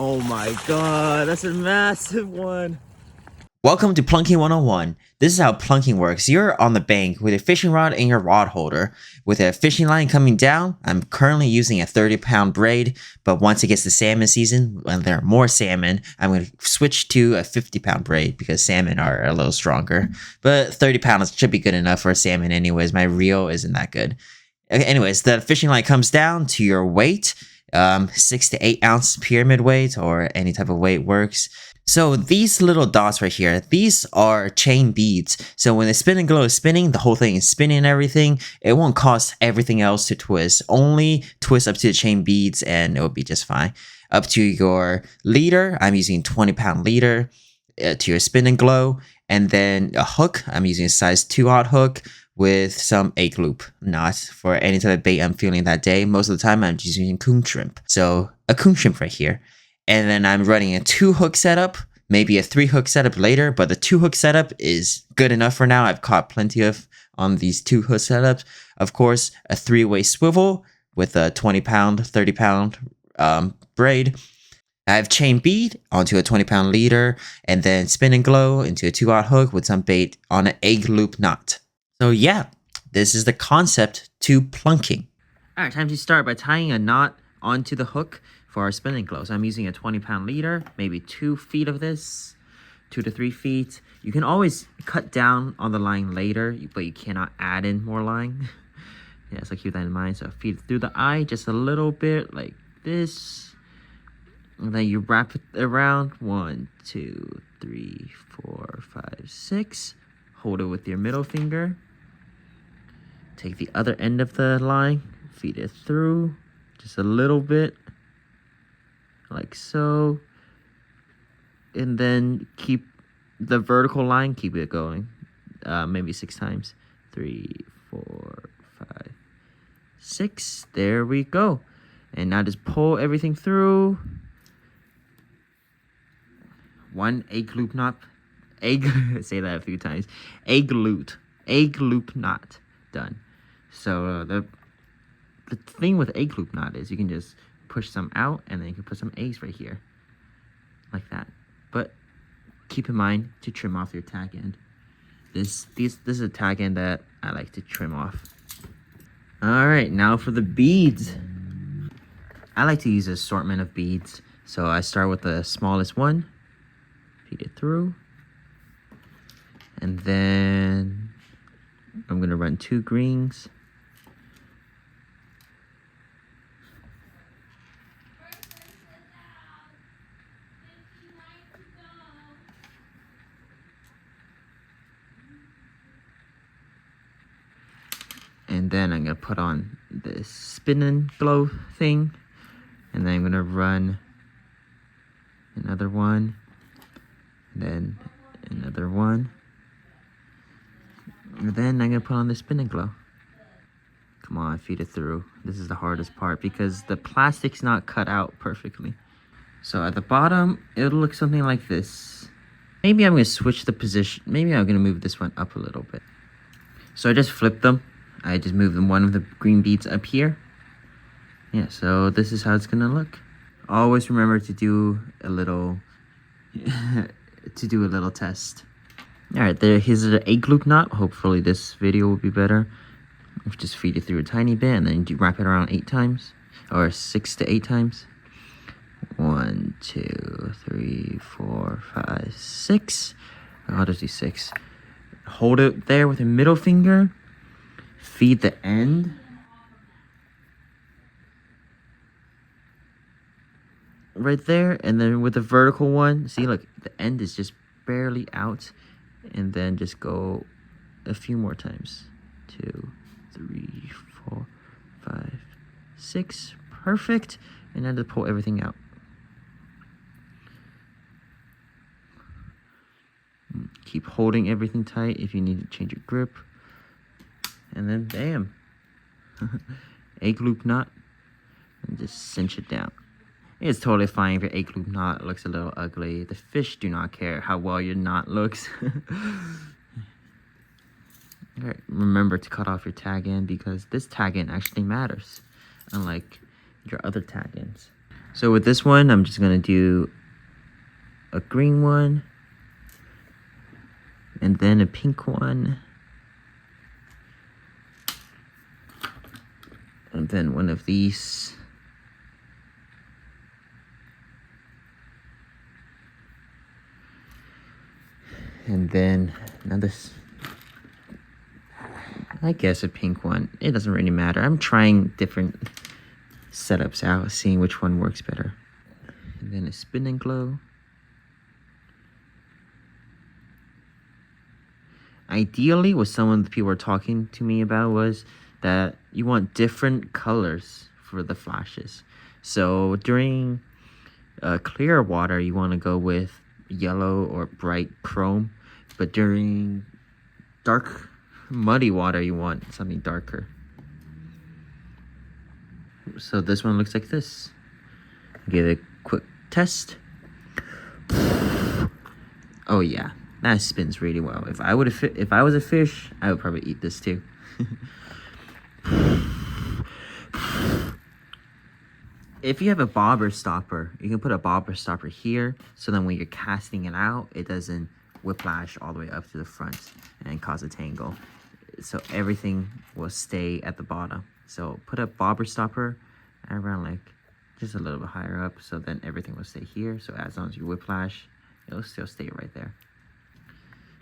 Oh my god, that's a massive one. Welcome to Plunking 101. This is how plunking works. You're on the bank with a fishing rod and your rod holder. With a fishing line coming down, I'm currently using a 30-pound braid, but once it gets to salmon season, when there are more salmon, I'm going to switch to a 50-pound braid because salmon are a little stronger. But 30 pounds should be good enough for a salmon anyways. My reel isn't that good. Okay, anyways, the fishing line comes down to your weight. 6 to 8 ounce pyramid weight or any type of weight works. So these little dots right here, these are chain beads. So when the spin and glow is spinning, the whole thing is spinning and everything. It won't cause everything else to twist. Only twist up to the chain beads and it will be just fine. Up to your leader, I'm using 20-pound leader. To your spin and glow. And then a hook, I'm using a size 2/0 hook with some egg loop knot for any type of bait I'm feeling that day. Most of the time, I'm just using coon shrimp. So a coon shrimp right here. And then I'm running a 2-hook setup, maybe a 3-hook setup later, but the 2-hook setup is good enough for now. I've caught plenty of on these 2-hook setups. Of course, a 3-way swivel with a 20-pound, 30-pound braid. I have chain bead onto a 20-pound leader, and then spin and glow into a 2/0 hook with some bait on an egg loop knot. So yeah, this is the concept to plunking. Alright, time to start by tying a knot onto the hook for our spin and glow. So I'm using a 20-pound leader, maybe 2 feet of this, 2 to 3 feet. You can always cut down on the line later, but you cannot add in more line. Yeah, so keep that in mind. So feed it through the eye just a little bit like this. And then you wrap it around 1, 2, 3, 4, 5, 6. Hold it with your middle finger. Take the other end of the line, feed it through just a little bit, like so. And then keep the vertical line, keep it going. Maybe 6 times. 3, 4, 5, 6. There we go. And now just pull everything through. 1 egg loop knot. Say that a few times. Egg loop knot. Done. So the thing with egg loop knot is you can just push some out and then you can put some eggs right here. Like that. But keep in mind to trim off your tag end. This is a tag end that I like to trim off. Alright, now for the beads. I like to use an assortment of beads. So I start with the smallest one. Feed it through. And then I'm going to run 2 greens. And then I'm going to put on this spin and glow thing. And then I'm going to run another one. And then another one. And then I'm going to put on the spin and glow. Come on, feed it through. This is the hardest part because the plastic's not cut out perfectly. So at the bottom, it'll look something like this. Maybe I'm going to switch the position. Maybe I'm going to move this one up a little bit. So I just flipped them. I just moved one of the green beads up here. Yeah, so this is how it's going to look. Always remember to do a little test. Alright, here's the egg loop knot. Hopefully this video will be better. Just feed it through a tiny bit and then you wrap it around 8 times. Or 6 to 8 times. 1, 2, 3, 4, 5, 6. I'll just do 6. Hold it there with your middle finger. Feed the end. Right there. And then with the vertical one, see, look, the end is just barely out. And then just go a few more times. 2, 3, 4, 5, 6. Perfect. And then to pull everything out. Keep holding everything tight if you need to change your grip. And then bam. Egg loop knot. And just cinch it down. It's totally fine if your egg loop knot looks a little ugly. The fish do not care how well your knot looks. Alright, remember to cut off your tag end because this tag end actually matters. Unlike your other tag ends. So with this one, I'm just gonna do a green one, and then a pink one, and then one of these. And then another, I guess a pink one. It doesn't really matter. I'm trying different setups out, seeing which one works better. And then a spin and glow. Ideally, what some of the people were talking to me about was that you want different colors for the flashes. So during clear water, you want to go with yellow or bright chrome. But during dark, muddy water, you want something darker. So this one looks like this. Give it a quick test. Oh yeah, that spins really well. If I was a fish, I would probably eat this too. If you have a bobber stopper, you can put a bobber stopper here, so then when you're casting it out, it doesn't whiplash all the way up to the front and cause a tangle. So everything will stay at the bottom. So put a bobber stopper around like just a little bit higher up, so then everything will stay here. So as long as you whiplash, it'll still stay right there.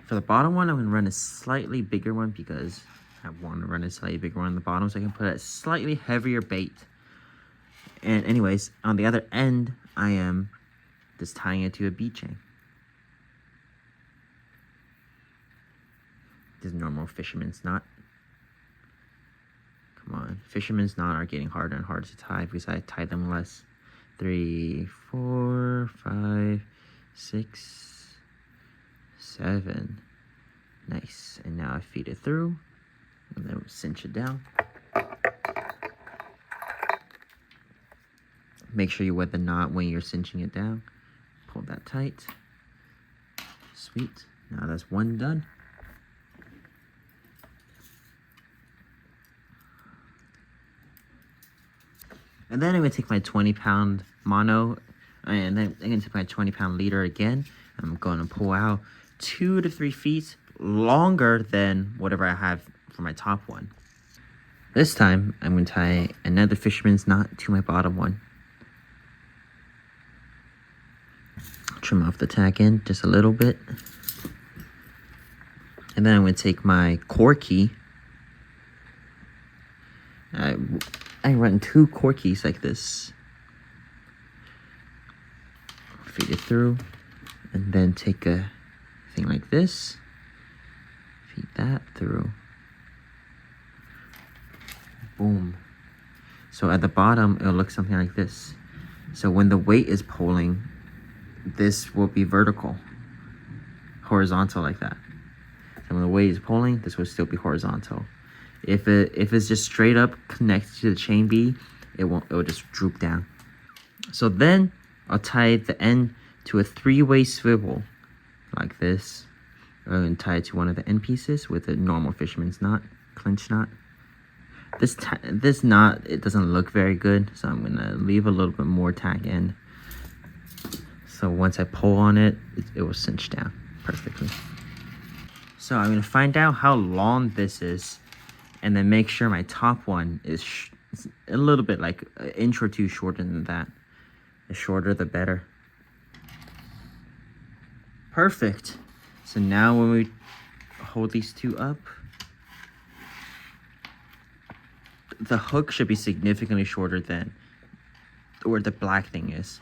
For the bottom one, I'm gonna run a slightly bigger one because I want to run a slightly bigger one on the bottom, so I can put a slightly heavier bait. And anyways, on the other end, I am just tying it to a bead chain. Just normal fisherman's knot. Come on, fisherman's knot are getting harder and harder to tie because I tie them less. 3, 4, 5, 6, 7. Nice. And now I feed it through, and then cinch it down. Make sure you wet the knot when you're cinching it down. Pull that tight. Sweet. Now that's one done. And then I'm going to take my 20-pound mono, and then I'm going to take my 20-pound leader again. I'm going to pull out 2 to 3 feet longer than whatever I have for my top one. This time, I'm going to tie another fisherman's knot to my bottom one. Trim off the tack end just a little bit. And then I'm going to take my corky. I run 2 corkies like this. Feed it through. And then take a thing like this. Feed that through. Boom. So at the bottom, it'll look something like this. So when the weight is pulling, this will be vertical, horizontal like that. And when the weight is pulling, this will still be horizontal. If it's just straight up connected to the chain B, it will just droop down. So then I'll tie the end to a 3-way swivel like this, and tie it to one of the end pieces with a normal fisherman's knot, clinch knot. This knot, it doesn't look very good, so I'm gonna leave a little bit more tack end. So once I pull on it, it will cinch down perfectly. So I'm going to find out how long this is, and then make sure my top one is a little bit like an inch or 2 shorter than that. The shorter, the better. Perfect. So now when we hold these 2 up, the hook should be significantly shorter than where the black thing is,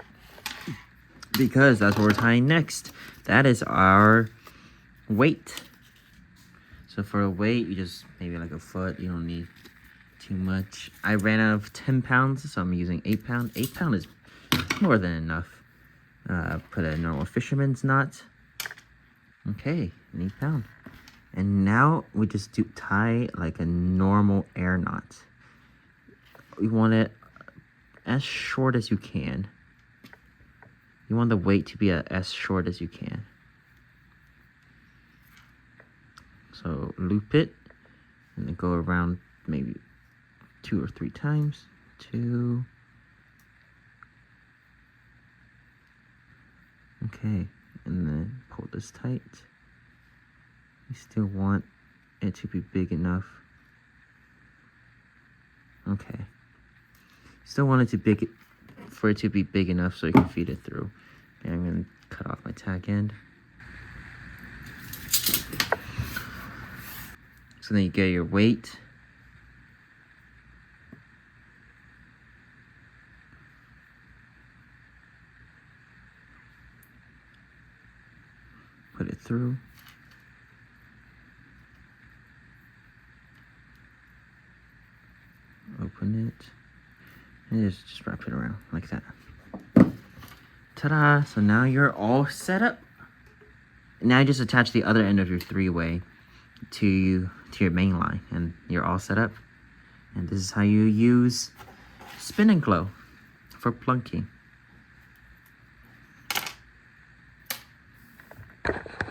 because that's what we're tying next. That is our weight. So for a weight, you just maybe like a foot. You don't need too much. I ran out of 10 pounds, so I'm using 8 pound. 8 pound is more than enough. Put a normal fisherman's knot. Okay, an 8 pound. And now we just tie like a normal air knot. You want it as short as you can. You want the weight to be as short as you can. So loop it, and then go around maybe 2 or 3 times. 2, Okay, and then pull this tight. You still want it to be big enough. Okay. Still want it to for it to be big enough so you can feed it through. Okay, I'm gonna cut off my tack end. So then you get your weight. Put it through. Open it. And just wrap it around like that. Ta-da! So now you're all set up. Now you just attach the other end of your three-way to your main line, and you're all set up. And this is how you use Spin and Glow for plunking.